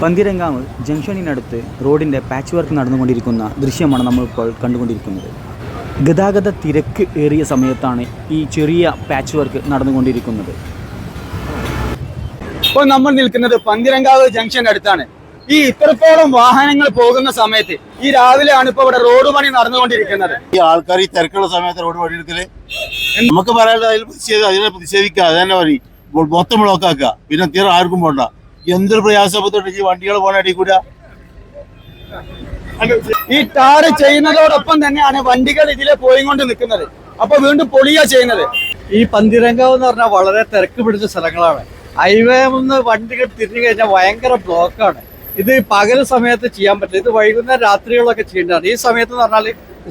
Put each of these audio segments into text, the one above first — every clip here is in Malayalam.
പന്തീരങ്കാവ് ജംഗ്ഷനിനടുത്ത് റോഡിൻ്റെ പാച്ച് വർക്ക് നടന്നുകൊണ്ടിരിക്കുന്ന ദൃശ്യമാണ് നമ്മളിപ്പോൾ കണ്ടുകൊണ്ടിരിക്കുന്നത്. ഗതാഗത തിരക്ക് ഏറിയ സമയത്താണ് ഈ ചെറിയ പാച്ച് വർക്ക് നടന്നുകൊണ്ടിരിക്കുന്നത്. ഇപ്പോൾ നമ്മൾ നിൽക്കുന്നത് പന്തീരങ്കാവ് ജംഗ്ഷൻ്റെ അടുത്താണ്. ഈ ഇത്രത്തോളം വാഹനങ്ങൾ പോകുന്ന സമയത്ത് ഈ രാവിലെയാണ് ഇപ്പോൾ ഇവിടെ റോഡ് പണി നടന്നുകൊണ്ടിരിക്കുന്നത്. ഈ ആൾക്കാർ ഈ തിരക്കുള്ള സമയത്ത് റോഡ് പണിയെടുക്കല് നമുക്ക് പറയാതെ അതിനെ പ്രതിഷേധിക്കുക. അത് തന്നെ മതി. മൊത്തം ബ്ലോക്കാക്കുക. പിന്നെ തീരെ ആർക്കും പോണ്ട. എന്തൊരു പ്രയാസപ്പെട്ടിട്ട് ഈ വണ്ടികൾ പോണ അടി കൂടാ. ഈ ടാറ് ചെയ്യുന്നതോടൊപ്പം തന്നെയാണ് വണ്ടികൾ ഇതിലെ പോയിക്കൊണ്ട് നിൽക്കുന്നത്. അപ്പൊ വീണ്ടും പൊളിയാ ചെയ്യുന്നത്. ഈ പന്തീരങ്കാവ് എന്ന് പറഞ്ഞാൽ വളരെ തിരക്ക് പിടിച്ച സ്ഥലങ്ങളാണ്. ഹൈവേ ഒന്ന് വണ്ടികൾ തിരിഞ്ഞു കഴിഞ്ഞാൽ ഭയങ്കര ബ്ലോക്കാണ്. ഇത് പകൽ സമയത്ത് ചെയ്യാൻ പറ്റില്ല. ഇത് വൈകുന്നേരം രാത്രികളൊക്കെ ചെയ്യേണ്ടതാണ്. ഈ സമയത്ത് എന്ന് പറഞ്ഞാൽ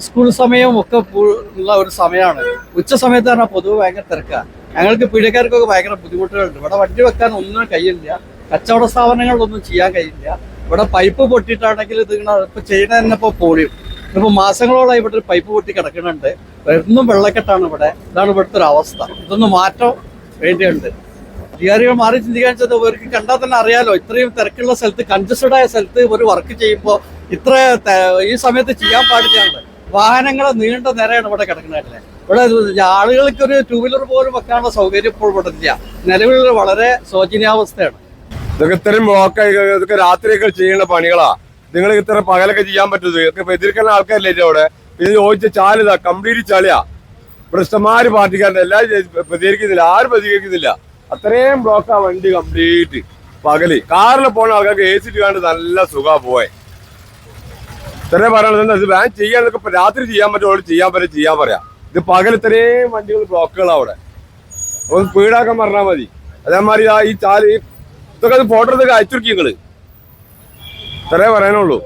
സ്കൂൾ സമയവും ഒക്കെ ഉള്ള ഒരു സമയമാണ്. ഉച്ച സമയത്ത് പറഞ്ഞാൽ പൊതുവെ ഭയങ്കര തിരക്കാണ്. ഞങ്ങൾക്ക് പീഡികർക്കൊക്കെ ഭയങ്കര ബുദ്ധിമുട്ടുകളുണ്ട്. ഇവിടെ വണ്ടി വെക്കാൻ ഒന്നും കഴിയില്ല. കച്ചവട സ്ഥാപനങ്ങളിലൊന്നും ചെയ്യാൻ കഴിയില്ല. ഇവിടെ പൈപ്പ് പൊട്ടിയിട്ടാണെങ്കിൽ ഇത് ഇപ്പൊ ചെയ്യുന്ന തന്നെ ഇപ്പോൾ പൊളിയും. ഇപ്പൊ മാസങ്ങളോളം ഇവിടെ ഒരു പൈപ്പ് പൊട്ടി കിടക്കുന്നുണ്ട്. എന്നും വെള്ളക്കെട്ടാണ് ഇവിടെ. ഇതാണ് ഇവിടുത്തെ ഒരു അവസ്ഥ. ഇതൊന്ന് മാറ്റം വേണ്ടിയുണ്ട്. അധികാരികൾ മാറി ചിന്തിക്കാൻ വെച്ചാൽ ഇവർക്ക് കണ്ടാൽ തന്നെ അറിയാലോ, ഇത്രയും തിരക്കുള്ള സ്ഥലത്ത്, കൺജസ്റ്റഡ് ആയ സ്ഥലത്ത് ഒരു വർക്ക് ചെയ്യുമ്പോൾ ഇത്ര ഈ സമയത്ത് ചെയ്യാൻ പാടില്ലാണ്ട് വാഹനങ്ങൾ നീണ്ട നേരെയാണ് ഇവിടെ കിടക്കുന്നതല്ലേ. ഇവിടെ ആളുകൾക്ക് ഒരു ടൂ വീലർ പോലും വെക്കാനുള്ള സൗകര്യം ഇപ്പോൾ ഇവിടെ ഇല്ല. നിലവിൽ വളരെ ശോചനീയാവസ്ഥയാണ്. ഇതൊക്കെ ഇത്രയും ബ്ലോക്കായി, ഇതൊക്കെ രാത്രിയൊക്കെ ചെയ്യുന്ന പണികളാ. നിങ്ങൾ ഇത്ര പകലൊക്കെ ചെയ്യാൻ പറ്റുന്നത് ഇതൊക്കെ എതിർക്കുന്ന ആൾക്കാരില്ലേ അവിടെ. ഇത് ചോദിച്ച ചാലിതാ കംപ്ലീറ്റ് ചളിയാ. ഇവിടെ ഇഷ്ടംമാര് പാർട്ടിക്കാരുടെ എല്ലാവരും പ്രതികരിക്കുന്നില്ല, ആരും പ്രതികരിക്കുന്നില്ല. അത്രയും ബ്ലോക്കാ വണ്ടി കംപ്ലീറ്റ്. പകല് കാറിൽ പോകുന്ന ആൾക്കാർക്ക് AC കാണാണ്ട് നല്ല സുഖാ പോയെ. ഇത്രയും പറയണത് ഇത് വാൻ ചെയ്യാനൊക്കെ രാത്രി ചെയ്യാൻ പറ്റുമോ ചെയ്യാൻ പറയാം. ഇത് പകൽ ഇത്രയും വണ്ടികൾ ബ്ലോക്കുകളാ അവിടെ. ഒന്ന് സ്പീഡാക്കാൻ പറഞ്ഞാൽ മതി. അതേമാതിരി ഈ ചാല് ഇതൊക്കെ ഫോട്ടോ അയച്ചുരുക്കി നിങ്ങള്. ഇത്രേ പറയാനുള്ളൂ.